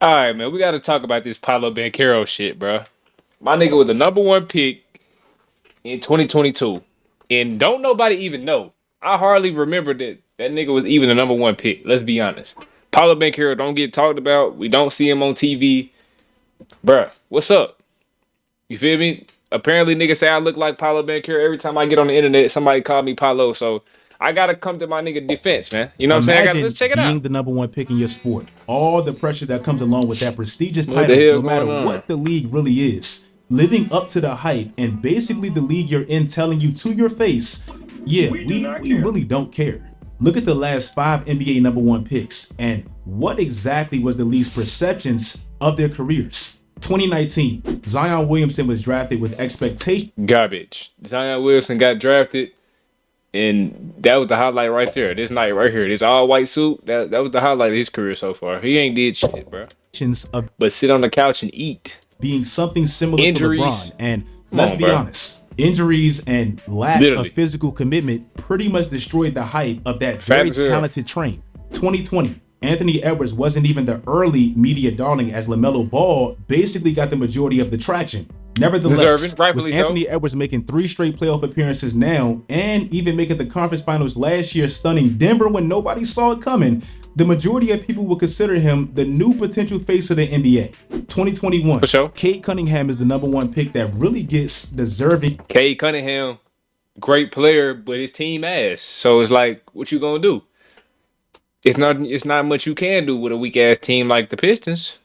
All right, man. We got to talk about this Paolo Banchero shit, bro. My nigga was the number one pick in 2022, and don't nobody even know. I hardly remember that nigga was even the number one pick. Let's be honest. Paolo Banchero don't get talked about. We don't see him on TV, bruh. What's up? You feel me? Apparently, niggas say I look like Paolo Banchero every time I get on the internet. Somebody call me Paolo, so I gotta come to my nigga defense, man. You know what I'm saying? I gotta let's Imagine check it out. being the number one pick in your sport. All the pressure that comes along with that prestigious What the title, hell no matter going on? what the league really is. Living up to the hype and basically the league you're in telling you to your face, yeah, we really don't care. Look at the last 5 NBA number one picks and what exactly was the league's perceptions of their careers. 2019, Zion Williamson was drafted with expectations Garbage. Zion Wilson got drafted. And that was the highlight right there. This night right here. This all white suit. That was the highlight of his career so far. He ain't did shit, bro. of But sit on the couch and eat. being something similar to Injuries. LeBron. And Come let's on, be bro. honest, injuries and lack of Literally. physical commitment pretty much destroyed the hype of that Fat very as hell. talented train. 2020, Anthony Edwards wasn't even the early media darling as LaMelo Ball basically got the majority of the traction. Nevertheless, Deserving. Rightfully with so. Anthony Edwards making 3 straight playoff appearances now and even making the conference finals last year, stunning Denver when nobody saw it coming, the majority of people will consider him the new potential face of the NBA. 2021, For sure. Kate Cunningham is the number one pick that really gets deserving Cade Cunningham, great player, but his team ass. So it's like, what you gonna do? It's not much you can do with a weak ass team like the Pistons.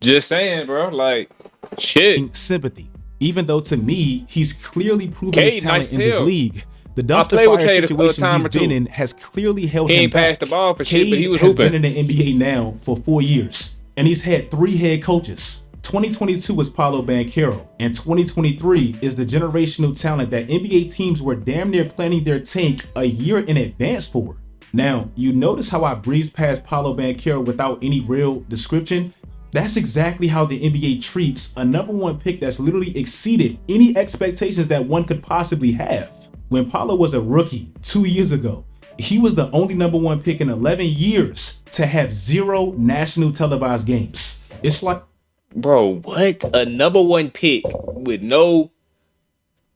Just saying, bro. Like, shit. sympathy. Even though to me, he's clearly proven his Cade, talent nice in as this hell. league. The I dumpster played with fire Cade a situation time he's or two. been in has clearly held He him ain't back. passed the ball for shit, but he was Cade has been hooping. in the NBA now for 4 years, and he's had 3 head coaches. 2022 was Paolo Banchero, and 2023 is the generational talent that NBA teams were damn near planning their tank a year in advance for. Now, you notice how I breezed past Paolo Banchero without any real description? That's exactly how the NBA treats a number one pick that's literally exceeded any expectations that one could possibly have. When Paolo was a rookie 2 years ago, he was the only number one pick in 11 years to have 0 national televised games. It's like Bro, what? A number one pick with no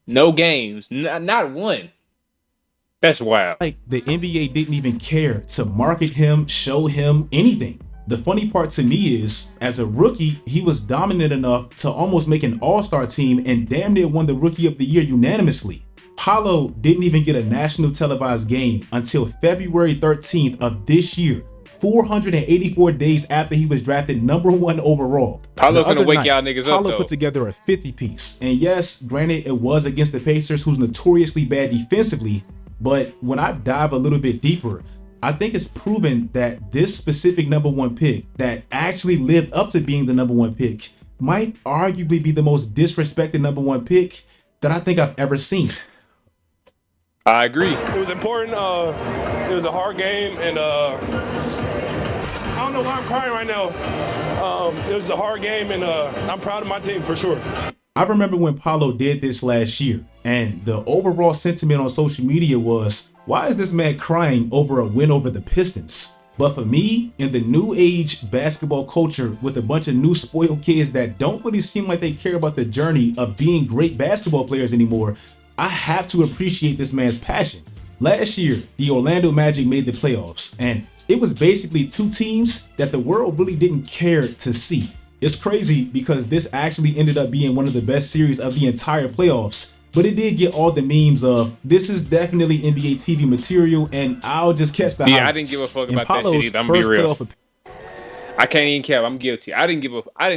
games. Not one. That's wild. the NBA didn't even care to market him, show him anything. The funny part to me is, as a rookie, he was dominant enough to almost make an all-star team and damn near won the Rookie of the Year unanimously. Paolo didn't even get a national televised game until February 13th of this year, 484 days after he was drafted number 1 overall. Paolo The finna other wake night, y'all niggas up, Paolo though. put together a 50 piece. And yes, granted, it was against the Pacers, who's notoriously bad defensively, but when I dive a little bit deeper, I think it's proven that this specific number one pick that actually lived up to being the number one pick might arguably be the most disrespected number one pick that I think I've ever seen. I agree. It was important. It was a hard game, and I don't know why I'm crying right now. It was a hard game, and I'm proud of my team for sure. I remember when Paolo did this last year, and the overall sentiment on social media was, why is this man crying over a win over the Pistons? But for me, in the new age basketball culture with a bunch of new spoiled kids that don't really seem like they care about the journey of being great basketball players anymore, I have to appreciate this man's passion. Last year, the Orlando Magic made the playoffs, and it was basically 2 teams that the world really didn't care to see. It's crazy because this actually ended up being one of the best series of the entire playoffs, but it did get all the memes of this is definitely NBA TV material, and I'll just catch the Yeah, I highlights. didn't give a fuck In about that shit Paolo's either. I'm gonna be first real. playoff I can't even cap. I'm guilty. I didn't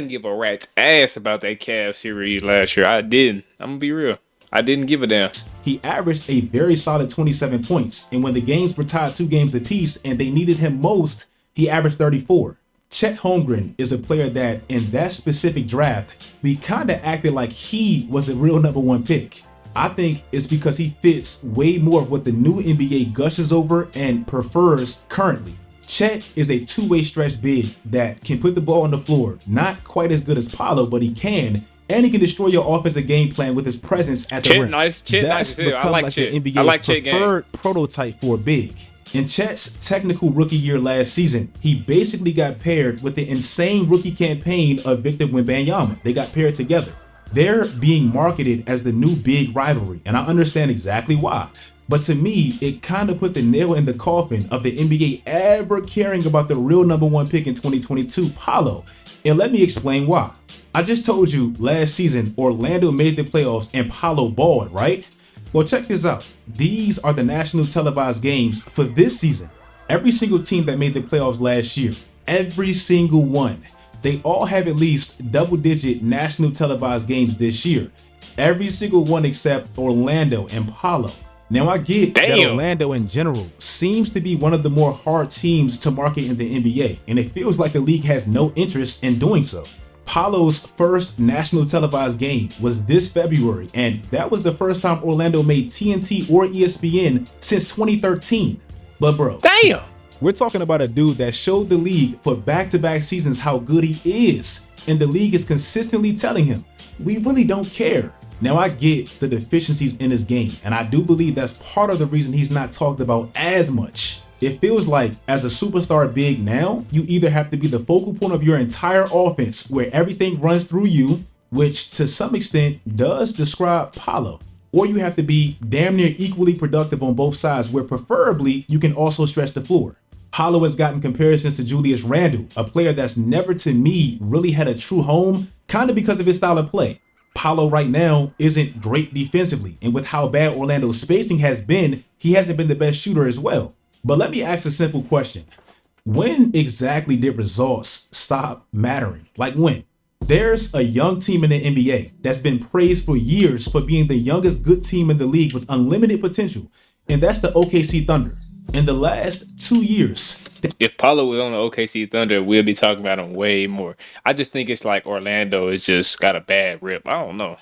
give a rat's ass about that Cavs series last year. I didn't. I'm gonna be real. I didn't give a damn. he averaged a very solid 27 points, and when the games were tied 2 games apiece and they needed him most, he averaged 34. Chet Holmgren is a player that, in that specific draft, we kind of acted like he was the real number one pick. I think it's because he fits way more of what the new NBA gushes over and prefers currently. Chet is a two-way stretch big that can put the ball on the floor. Not quite as good as Paolo, but he can. And he can destroy your offensive game plan with his presence at the Chet rim. nice. Chet That's nice as hell. I become like like Chet. the I NBA's like Chet game. preferred prototype for a big. In Chet's technical rookie year last season, he basically got paired with the insane rookie campaign of Victor Wembanyama. They got paired together. They're being marketed as the new big rivalry, and I understand exactly why. But to me, it kind of put the nail in the coffin of the NBA ever caring about the real #1 pick in 2022, Paolo. And let me explain why. I just told you last season, Orlando made the playoffs and Paolo balled, right? Well, check this out. These are the national televised games for this season. Every single team that made the playoffs last year, every single one, they all have at least double-digit national televised games this year. Every single one except Orlando and Paolo. Now, I get that Orlando in general seems to be one of the more hard teams to market in the NBA, and it feels like the league has no interest in doing so. Paolo's first national televised game was this February, and that was the first time Orlando made TNT or ESPN since 2013. But bro, we're talking about a dude that showed the league for back-to-back seasons how good he is, and the league is consistently telling him, we really don't care. Now, I get the deficiencies in his game, and I do believe that's part of the reason he's not talked about as much. It feels like as a superstar big now, you either have to be the focal point of your entire offense where everything runs through you, which to some extent does describe Paolo, or you have to be damn near equally productive on both sides where preferably you can also stretch the floor. Paolo has gotten comparisons to Julius Randle, a player that's never to me really had a true home, kind of because of his style of play. Paolo right now isn't great defensively, and with how bad Orlando's spacing has been, he hasn't been the best shooter as well. But let me ask a simple question. When exactly did results stop mattering? Like when? There's a young team in the NBA that's been praised for years for being the youngest good team in the league with unlimited potential, and that's the OKC Thunder. In the last 2 years, if Paolo was on the OKC Thunder, we'll be talking about him way more. I just think it's like Orlando has just got a bad rip. I don't know.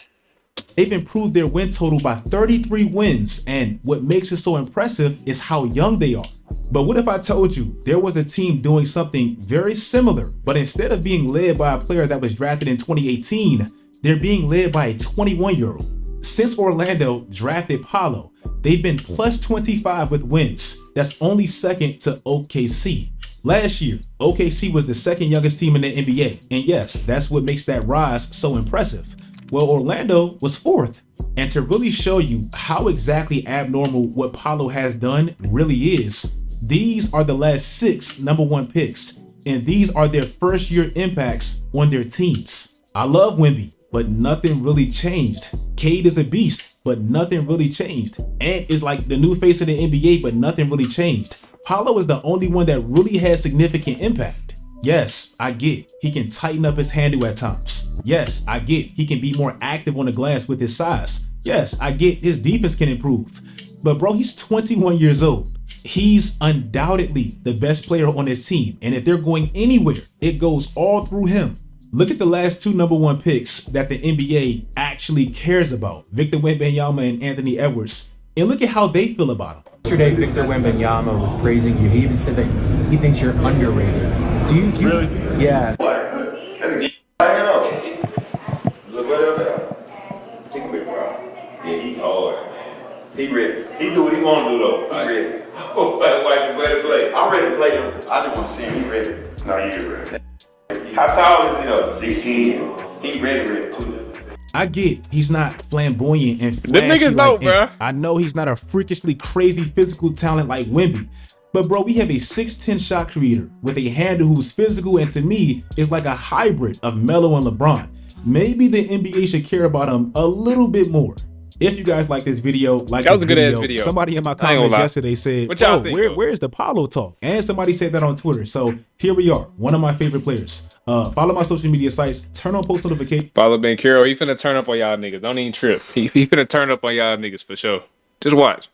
They've improved their win total by 33 wins, and what makes it so impressive is how young they are. But what if I told you there was a team doing something very similar, but instead of being led by a player that was drafted in 2018, they're being led by a 21-year-old. Since Orlando drafted Paolo, they've been plus 25 with wins. That's only second to OKC. Last year, OKC was the second youngest team in the NBA, and yes, that's what makes that rise so impressive. Well, Orlando was fourth. And to really show you how exactly abnormal what Paolo has done really is, these are the last 6 #1 picks, and these are their first year impacts on their teams. I love Wemby, but nothing really changed. Cade is a beast, but nothing really changed. Ant is like the new face of the NBA, but nothing really changed. Paolo is the only one that really has significant impact. Yes, I get he can tighten up his handle at times. Yes, I get he can be more active on the glass with his size. Yes, I get his defense can improve. But bro, he's 21 years old. He's undoubtedly the best player on his team. And if they're going anywhere, it goes all through him. Look at the last 2 #1 picks that the NBA actually cares about, Victor Wembanyama and Anthony Edwards. And look at how they feel about him. Yesterday, Victor Wembanyama was praising you. He even said that he thinks you're underrated. Do you Really? Yeah. What? I know. Look right up there. Take him, big bro. Yeah, he hard, man. He ready. He do what he want to do, though. He ready. Why you ready to play? I'm ready to play him. I just want to see him. He ready. No, you ready. How tall is he, though? 16. He ready too. I get he's not flamboyant and The flashy niggas know, like bruh. Ant. I know he's not a freakishly crazy physical talent like Wemby. But bro, we have a 6'10 shot creator with a handle who's physical and to me is like a hybrid of Melo and LeBron. Maybe the NBA should care about him a little bit more. If you guys like this video, like That was this a good-ass video. Somebody in my I ain't gonna comments lie. yesterday said, What y'all bro, think, though? where's the Paolo talk? And somebody said that on Twitter. So here we are, one of my favorite players. Follow my social media sites, turn on post notifications. Paolo Banchero, he finna turn up on y'all niggas. Don't even trip. He finna turn up on y'all niggas for sure. Just watch.